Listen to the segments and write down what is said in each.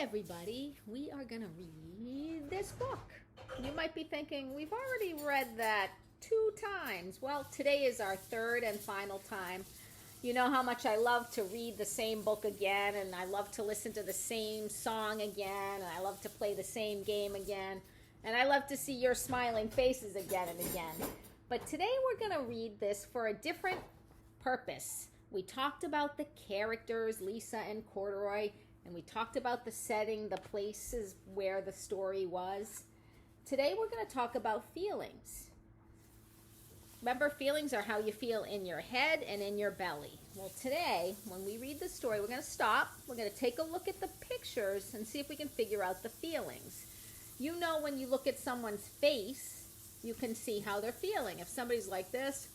everybody, we are going to read this book. You might be thinking, we've already read that 2 times. Well, today is our 3rd and final time. You know how much I love to read the same book again, and I love to listen to the same song again, and I love to play the same game again, and I love to see your smiling faces again and again. But today we're going to read this for a different purpose. We talked about the characters, Lisa and Corduroy, and we talked about the setting, the places where the story was. Today we're going to talk about feelings. Remember, feelings are how you feel in your head and in your belly. Well, today, when we read the story, we're going to stop. We're going to take a look at the pictures and see if we can figure out the feelings. You know, when you look at someone's face, you can see how they're feeling. If somebody's like this,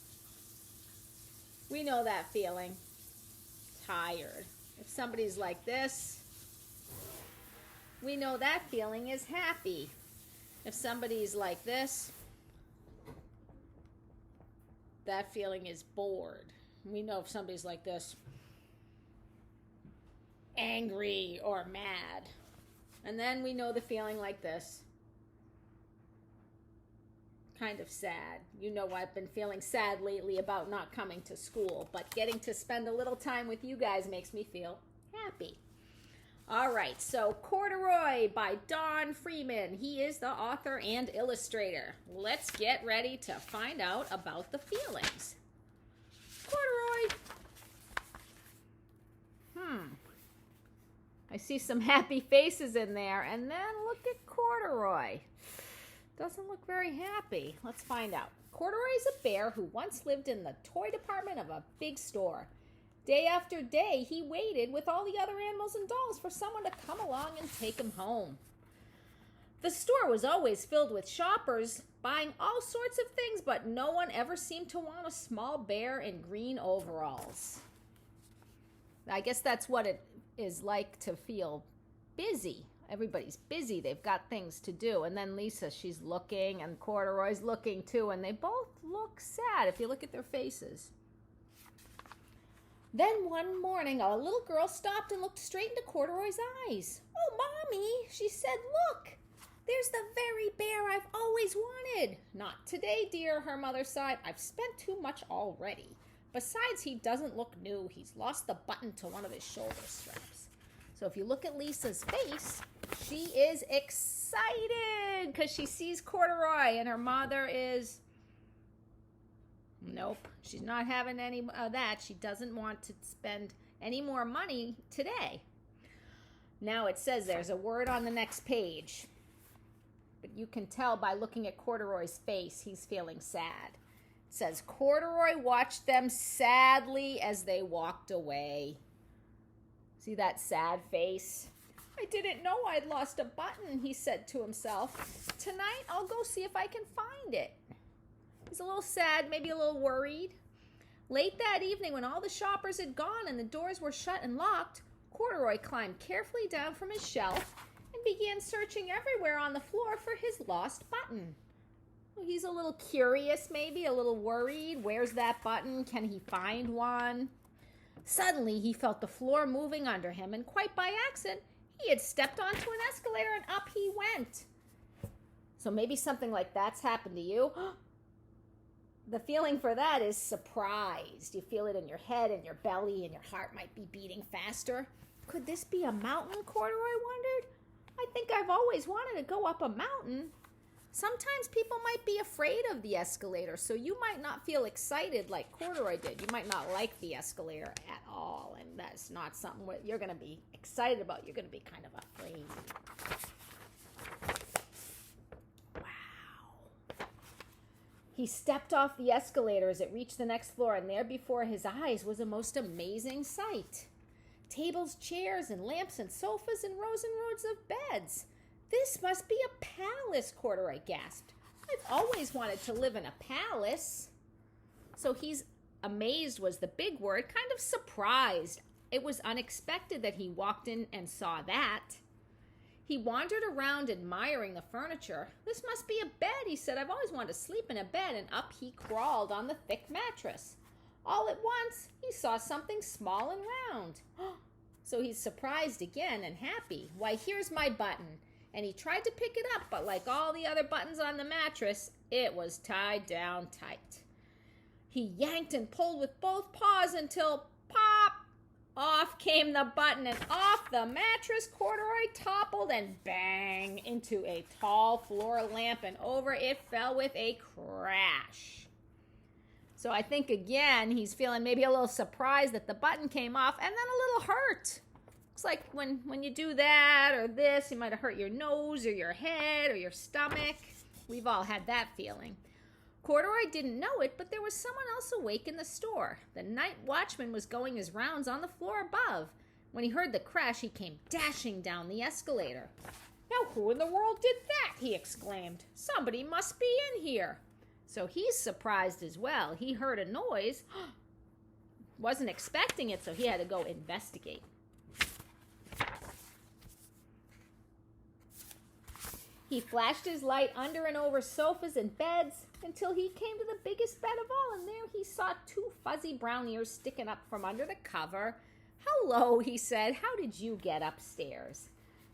we know that feeling. Tired. If somebody's like this, we know that feeling is happy. If somebody's like this, that feeling is bored. We know if somebody's like this, angry or mad. And then we know the feeling like this, kind of sad. You know, I've been feeling sad lately about not coming to school, but getting to spend a little time with you guys makes me feel happy. All right, so Corduroy by Dan Freeman. He is the author and illustrator. Let's get ready to find out about the feelings. Corduroy. I see some happy faces in there, and then look at Corduroy. Doesn't look very happy. Let's find out. Corduroy is a bear who once lived in the toy department of a big store. Day after day, he waited with all the other animals and dolls for someone to come along and take him home. The store was always filled with shoppers buying all sorts of things, but no one ever seemed to want a small bear in green overalls. I guess that's what it is like to feel busy. Everybody's busy. They've got things to do. And then Lisa, she's looking, and Corduroy's looking too, and they both look sad if you look at their faces. Then one morning, a little girl stopped and looked straight into Corduroy's eyes. "Oh, Mommy," she said, "look, there's the very bear I've always wanted." "Not today, dear," her mother sighed. "I've spent too much already. Besides, he doesn't look new. He's lost the button to one of his shoulder straps." So if you look at Lisa's face, she is excited because she sees Corduroy, and her mother is... Nope, she's not having any of that. She doesn't want to spend any more money today. Now it says there's a word on the next page. But you can tell by looking at Corduroy's face, he's feeling sad. It says, Corduroy watched them sadly as they walked away. See that sad face? "I didn't know I'd lost a button," he said to himself. "Tonight I'll go see if I can find it." He's a little sad, maybe a little worried. Late that evening, when all the shoppers had gone and the doors were shut and locked, Corduroy climbed carefully down from his shelf and began searching everywhere on the floor for his lost button. He's a little curious, maybe a little worried. Where's that button? Can he find one? Suddenly, he felt the floor moving under him, and quite by accident, he had stepped onto an escalator and up he went. So maybe something like that's happened to you. The feeling for that is surprised. You feel it in your head and your belly, and your heart might be beating faster. Could this be a mountain, Corduroy wondered? I think I've always wanted to go up a mountain. Sometimes people might be afraid of the escalator, so you might not feel excited like Corduroy did. You might not like the escalator at all, and that's not something you're going to be excited about. You're going to be kind of afraid. He stepped off the escalator as it reached the next floor, and there before his eyes was a most amazing sight. Tables, chairs, and lamps, and sofas, and rows of beds. "This must be a palace," Corduroy gasped. "I've always wanted to live in a palace." So he's amazed was the big word, kind of surprised. It was unexpected that he walked in and saw that. He wandered around admiring the furniture. "This must be a bed," he said. "I've always wanted to sleep in a bed," and up he crawled on the thick mattress. All at once, he saw something small and round. So he's surprised again and happy. Why, here's my button. And he tried to pick it up, but like all the other buttons on the mattress, it was tied down tight. He yanked and pulled with both paws until pop! Off came the button, and off the mattress Corduroy toppled and bang into a tall floor lamp, and over it fell with a crash. So I think again he's feeling maybe a little surprised that the button came off, and then a little hurt. Looks like when you do that or this, you might have hurt your nose or your head or your stomach. We've all had that feeling. Corduroy didn't know it, but there was someone else awake in the store. The night watchman was going his rounds on the floor above. When he heard the crash, he came dashing down the escalator. "Now who in the world did that?" he exclaimed. "Somebody must be in here." So he's surprised as well. He heard a noise, wasn't expecting it, so he had to go investigate. He flashed his light under and over sofas and beds until he came to the biggest bed of all, and there he saw two fuzzy brown ears sticking up from under the cover. "Hello," he said. "How did you get upstairs?"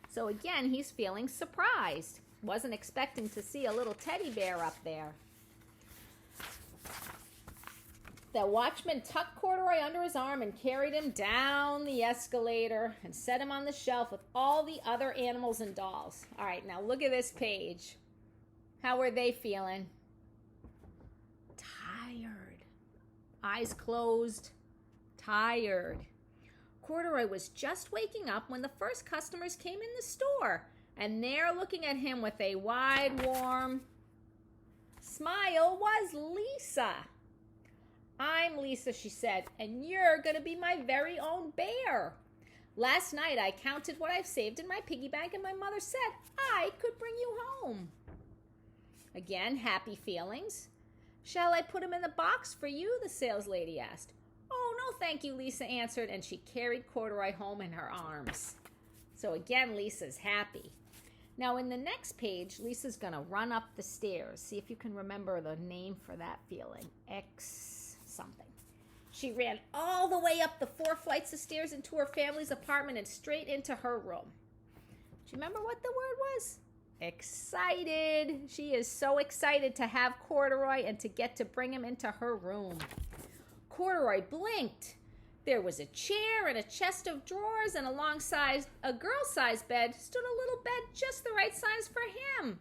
So again, he's feeling surprised. Wasn't expecting to see a little teddy bear up there. The watchman tucked Corduroy under his arm and carried him down the escalator and set him on the shelf with all the other animals and dolls. All right, now look at this page. How were they feeling? Tired. Eyes closed. Tired. Corduroy was just waking up when the first customers came in the store, and there looking at him with a wide, warm smile was Lisa. "I'm Lisa," she said, "and you're going to be my very own bear. Last night I counted what I've saved in my piggy bank, and my mother said I could bring you home." Again, happy feelings. "Shall I put him in the box for you?" the saleslady asked. "Oh, no, thank you," Lisa answered, and she carried Corduroy home in her arms. So again, Lisa's happy. Now in the next page, Lisa's going to run up the stairs. See if you can remember the name for that feeling. Something. She ran all the way up the 4 flights of stairs into her family's apartment and straight into her room. Do you remember what the word was? Excited. She is so excited to have Corduroy and to get to bring him into her room. Corduroy blinked. There was a chair and a chest of drawers, and alongside a girl-sized bed stood a little bed just the right size for him.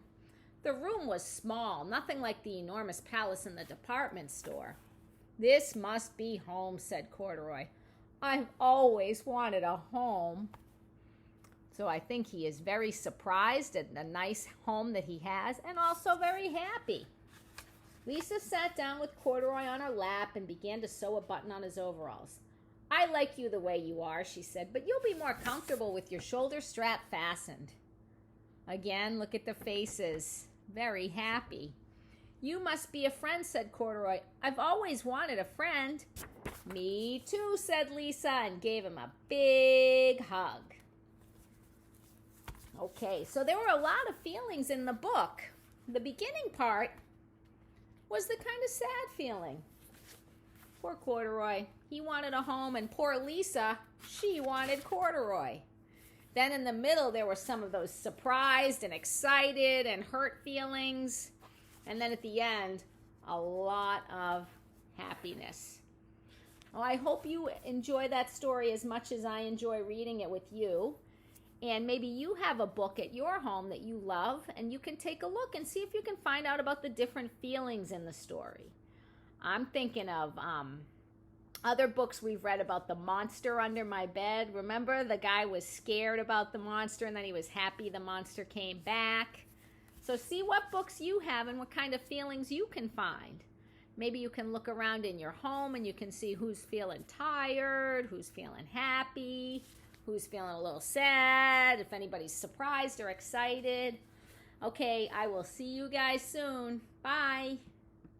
The room was small, nothing like the enormous palace in the department store. "This must be home," said Corduroy. "I've always wanted a home." So I think he is very surprised at the nice home that he has, and also very happy. Lisa sat down with Corduroy on her lap and began to sew a button on his overalls. "I like you the way you are," she said, "but you'll be more comfortable with your shoulder strap fastened." Again, look at the faces. Very happy. "You must be a friend," said Corduroy. "I've always wanted a friend." "Me too," said Lisa, and gave him a big hug. Okay, so there were a lot of feelings in the book. The beginning part was the kind of sad feeling. Poor Corduroy. He wanted a home, and poor Lisa, she wanted Corduroy. Then in the middle, there were some of those surprised and excited and hurt feelings. And then at the end, a lot of happiness. Well, I hope you enjoy that story as much as I enjoy reading it with you. And maybe you have a book at your home that you love, and you can take a look and see if you can find out about the different feelings in the story. I'm thinking of other books we've read about the monster under my bed. Remember, the guy was scared about the monster, and then he was happy the monster came back. So see what books you have and what kind of feelings you can find. Maybe you can look around in your home and you can see who's feeling tired, who's feeling happy, who's feeling a little sad, if anybody's surprised or excited. Okay, I will see you guys soon. Bye.